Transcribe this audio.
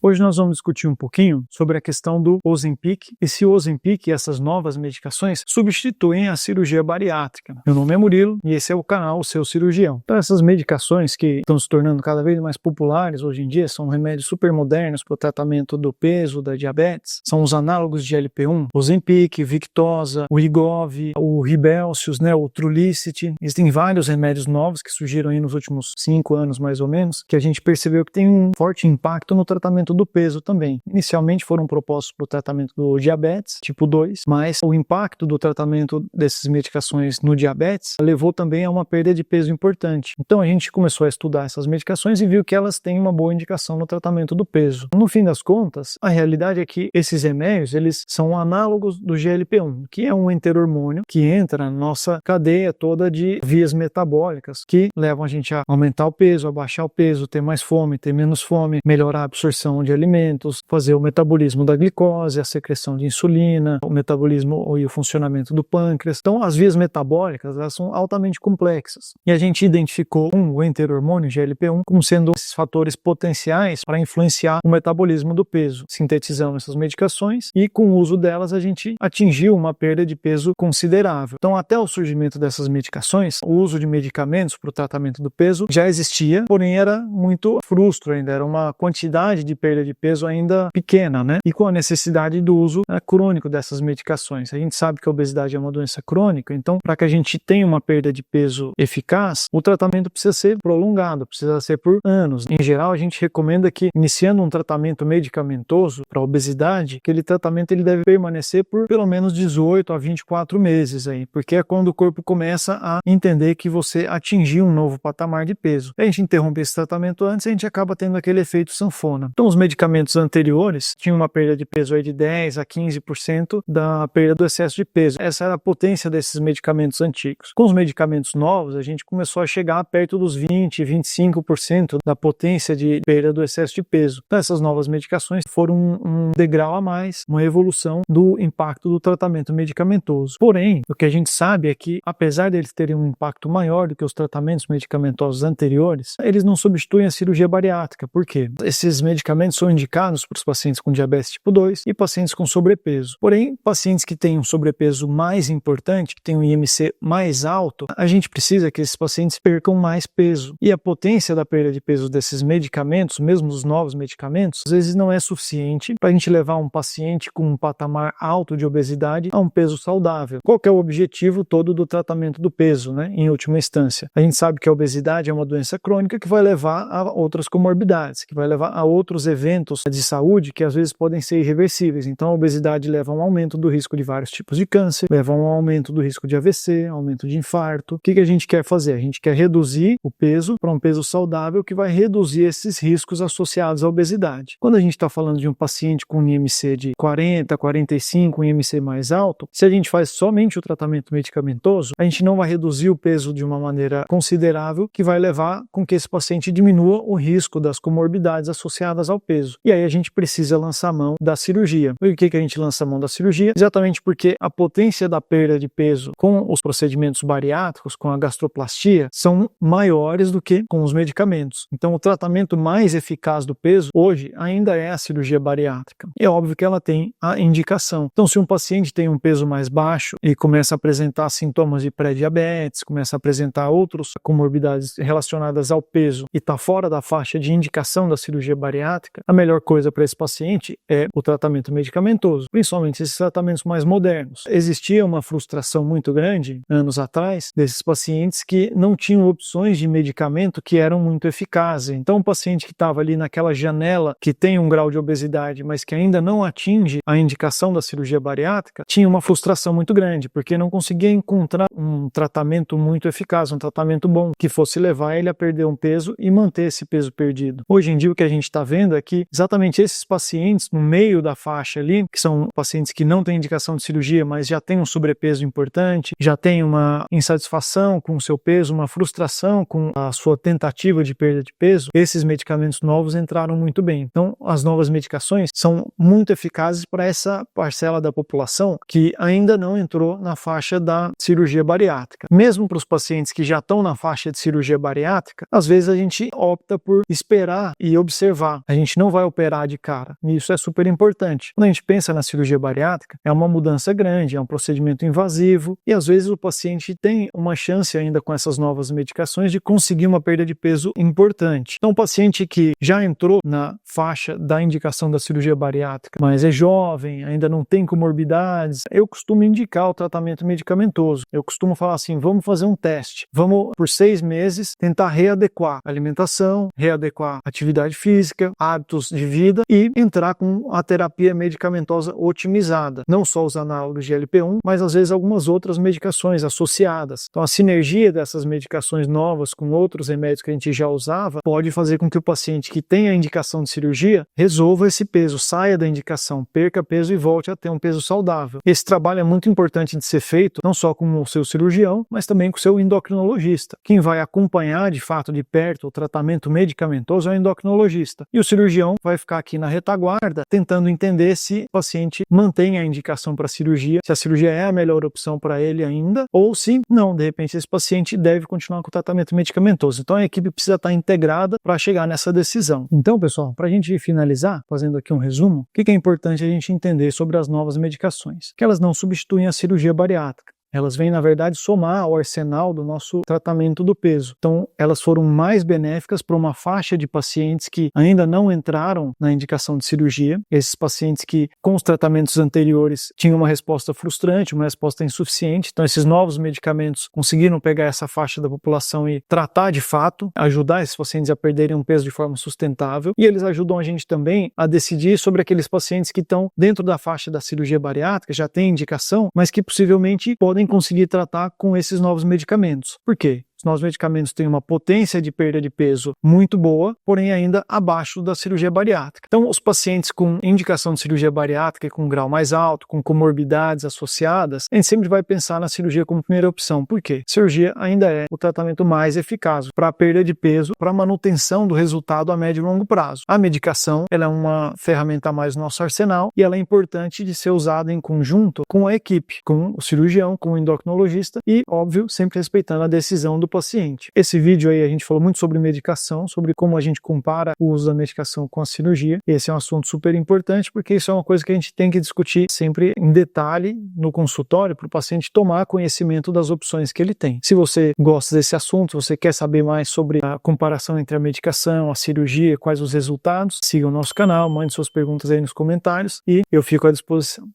Hoje nós vamos discutir um pouquinho sobre a questão do Ozempic e se o Ozempic e essas novas medicações substituem a cirurgia bariátrica. Meu nome é Murilo e esse é o canal O Seu Cirurgião. Então essas medicações que estão se tornando cada vez mais populares hoje em dia são remédios super modernos para o tratamento do peso, da diabetes. São os análogos de GLP-1, Ozempic, Victoza, o Wegovy, o Rybelsus, o Trulicity. Existem vários remédios novos que surgiram aí nos últimos 5 anos mais ou menos, que a gente percebeu que tem um forte impacto no tratamento do peso também. Inicialmente foram propostos para o tratamento do diabetes tipo 2, mas o impacto do tratamento dessas medicações no diabetes levou também a uma perda de peso importante. Então a gente começou a estudar essas medicações e viu que elas têm uma boa indicação no tratamento do peso. No fim das contas, a realidade é que esses remédios, eles são análogos do GLP-1, que é um enterormônio que entra na nossa cadeia toda de vias metabólicas que levam a gente a aumentar o peso, a baixar o peso, ter mais fome, ter menos fome, melhorar a absorção de alimentos, fazer o metabolismo da glicose, a secreção de insulina, o metabolismo e o funcionamento do pâncreas. Então, as vias metabólicas, elas são altamente complexas. E a gente identificou o enterormônio GLP-1 como sendo esses fatores potenciais para influenciar o metabolismo do peso. Sintetizamos essas medicações e, com o uso delas, a gente atingiu uma perda de peso considerável. Então, até o surgimento dessas medicações, o uso de medicamentos para o tratamento do peso já existia, porém era muito frustro ainda, era uma quantidade de perda de peso ainda pequena, E com a necessidade do uso crônico dessas medicações. A gente sabe que a obesidade é uma doença crônica, então para que a gente tenha uma perda de peso eficaz, o tratamento precisa ser prolongado, precisa ser por anos. Em geral, a gente recomenda que, iniciando um tratamento medicamentoso para a obesidade, aquele tratamento ele deve permanecer por pelo menos 18 a 24 meses porque é quando o corpo começa a entender que você atingiu um novo patamar de peso. A gente interrompe esse tratamento antes, a gente acaba tendo aquele efeito sanfona. Então, os medicamentos anteriores tinham uma perda de peso de 10 a 15% da perda do excesso de peso. Essa era a potência desses medicamentos antigos. Com os medicamentos novos, a gente começou a chegar perto dos 20, 25% da potência de perda do excesso de peso. Então, essas novas medicações foram um degrau a mais, uma evolução do impacto do tratamento medicamentoso. Porém, o que a gente sabe é que, apesar deles terem um impacto maior do que os tratamentos medicamentosos anteriores, eles não substituem a cirurgia bariátrica. Por quê? Esses medicamentos são indicados para os pacientes com diabetes tipo 2 e pacientes com sobrepeso. Porém, pacientes que têm um sobrepeso mais importante, que têm um IMC mais alto, a gente precisa que esses pacientes percam mais peso. E a potência da perda de peso desses medicamentos, mesmo os novos medicamentos, às vezes não é suficiente para a gente levar um paciente com um patamar alto de obesidade a um peso saudável. Qual que é o objetivo todo do tratamento do peso, em última instância? A gente sabe que a obesidade é uma doença crônica que vai levar a outras comorbidades, que vai levar a outros eventos de saúde que às vezes podem ser irreversíveis. Então a obesidade leva a um aumento do risco de vários tipos de câncer, leva a um aumento do risco de AVC, aumento de infarto. O que a gente quer fazer? A gente quer reduzir o peso para um peso saudável que vai reduzir esses riscos associados à obesidade. Quando a gente está falando de um paciente com um IMC de 40, 45, um IMC mais alto, se a gente faz somente o tratamento medicamentoso, a gente não vai reduzir o peso de uma maneira considerável que vai levar com que esse paciente diminua o risco das comorbidades associadas ao peso. E aí a gente precisa lançar mão da cirurgia. Por que a gente lança mão da cirurgia? Exatamente porque a potência da perda de peso com os procedimentos bariátricos, com a gastroplastia, são maiores do que com os medicamentos. Então o tratamento mais eficaz do peso hoje ainda é a cirurgia bariátrica. É óbvio que ela tem a indicação. Então se um paciente tem um peso mais baixo e começa a apresentar sintomas de pré-diabetes, começa a apresentar outras comorbidades relacionadas ao peso e está fora da faixa de indicação da cirurgia bariátrica, a melhor coisa para esse paciente é o tratamento medicamentoso, principalmente esses tratamentos mais modernos. Existia uma frustração muito grande, anos atrás, desses pacientes que não tinham opções de medicamento que eram muito eficazes. Então, um paciente que estava ali naquela janela que tem um grau de obesidade, mas que ainda não atinge a indicação da cirurgia bariátrica, tinha uma frustração muito grande, porque não conseguia encontrar um tratamento muito eficaz, um tratamento bom, que fosse levar ele a perder um peso e manter esse peso perdido. Hoje em dia, o que a gente está vendo é que exatamente esses pacientes, no meio da faixa ali, que são pacientes que não têm indicação de cirurgia, mas já têm um sobrepeso importante, já têm uma insatisfação com o seu peso, uma frustração com a sua tentativa de perda de peso, esses medicamentos novos entraram muito bem. Então, as novas medicações são muito eficazes para essa parcela da população que ainda não entrou na faixa da cirurgia bariátrica. Mesmo para os pacientes que já estão na faixa de cirurgia bariátrica, às vezes a gente opta por esperar e observar. A gente não vai operar de cara. E isso é super importante. Quando a gente pensa na cirurgia bariátrica, é uma mudança grande, é um procedimento invasivo e às vezes o paciente tem uma chance ainda com essas novas medicações de conseguir uma perda de peso importante. Então, o paciente que já entrou na faixa da indicação da cirurgia bariátrica, mas é jovem, ainda não tem comorbidades, eu costumo indicar o tratamento medicamentoso. Eu costumo falar assim, vamos fazer um teste. Vamos, por 6 meses, tentar readequar a alimentação, readequar a atividade física, hábitos de vida e entrar com a terapia medicamentosa otimizada. Não só os análogos de GLP-1, mas às vezes algumas outras medicações associadas. Então, a sinergia dessas medicações novas com outros remédios que a gente já usava pode fazer com que o paciente que tem a indicação de cirurgia resolva esse peso, saia da indicação, perca peso e volte a ter um peso saudável. Esse trabalho é muito importante de ser feito, não só com o seu cirurgião, mas também com o seu endocrinologista. Quem vai acompanhar de fato de perto o tratamento medicamentoso é o endocrinologista. E o cirurgião vai ficar aqui na retaguarda tentando entender se o paciente mantém a indicação para cirurgia, se a cirurgia é a melhor opção para ele ainda, ou se não, de repente esse paciente deve continuar com o tratamento medicamentoso. Então a equipe precisa estar integrada para chegar nessa decisão. Então, pessoal, para a gente finalizar, fazendo aqui um resumo, o que é importante a gente entender sobre as novas medicações? Que elas não substituem a cirurgia bariátrica. Elas vêm, na verdade, somar ao arsenal do nosso tratamento do peso. Então, elas foram mais benéficas para uma faixa de pacientes que ainda não entraram na indicação de cirurgia. Esses pacientes que, com os tratamentos anteriores, tinham uma resposta frustrante, uma resposta insuficiente. Então, esses novos medicamentos conseguiram pegar essa faixa da população e tratar de fato, ajudar esses pacientes a perderem um peso de forma sustentável. E eles ajudam a gente também a decidir sobre aqueles pacientes que estão dentro da faixa da cirurgia bariátrica, já têm indicação, mas que possivelmente podem conseguir tratar com esses novos medicamentos. Por quê? Os novos medicamentos têm uma potência de perda de peso muito boa, porém ainda abaixo da cirurgia bariátrica. Então, os pacientes com indicação de cirurgia bariátrica com um grau mais alto, com comorbidades associadas, a gente sempre vai pensar na cirurgia como primeira opção. Por quê? A cirurgia ainda é o tratamento mais eficaz para a perda de peso, para a manutenção do resultado a médio e longo prazo. A medicação, ela é uma ferramenta a mais no nosso arsenal e ela é importante de ser usada em conjunto com a equipe, com o cirurgião, com o endocrinologista e, óbvio, sempre respeitando a decisão do paciente. Esse vídeo aí a gente falou muito sobre medicação, sobre como a gente compara o uso da medicação com a cirurgia. Esse é um assunto super importante porque isso é uma coisa que a gente tem que discutir sempre em detalhe no consultório para o paciente tomar conhecimento das opções que ele tem. Se você gosta desse assunto, se você quer saber mais sobre a comparação entre a medicação, a cirurgia, quais os resultados, siga o nosso canal, mande suas perguntas aí nos comentários e eu fico à disposição.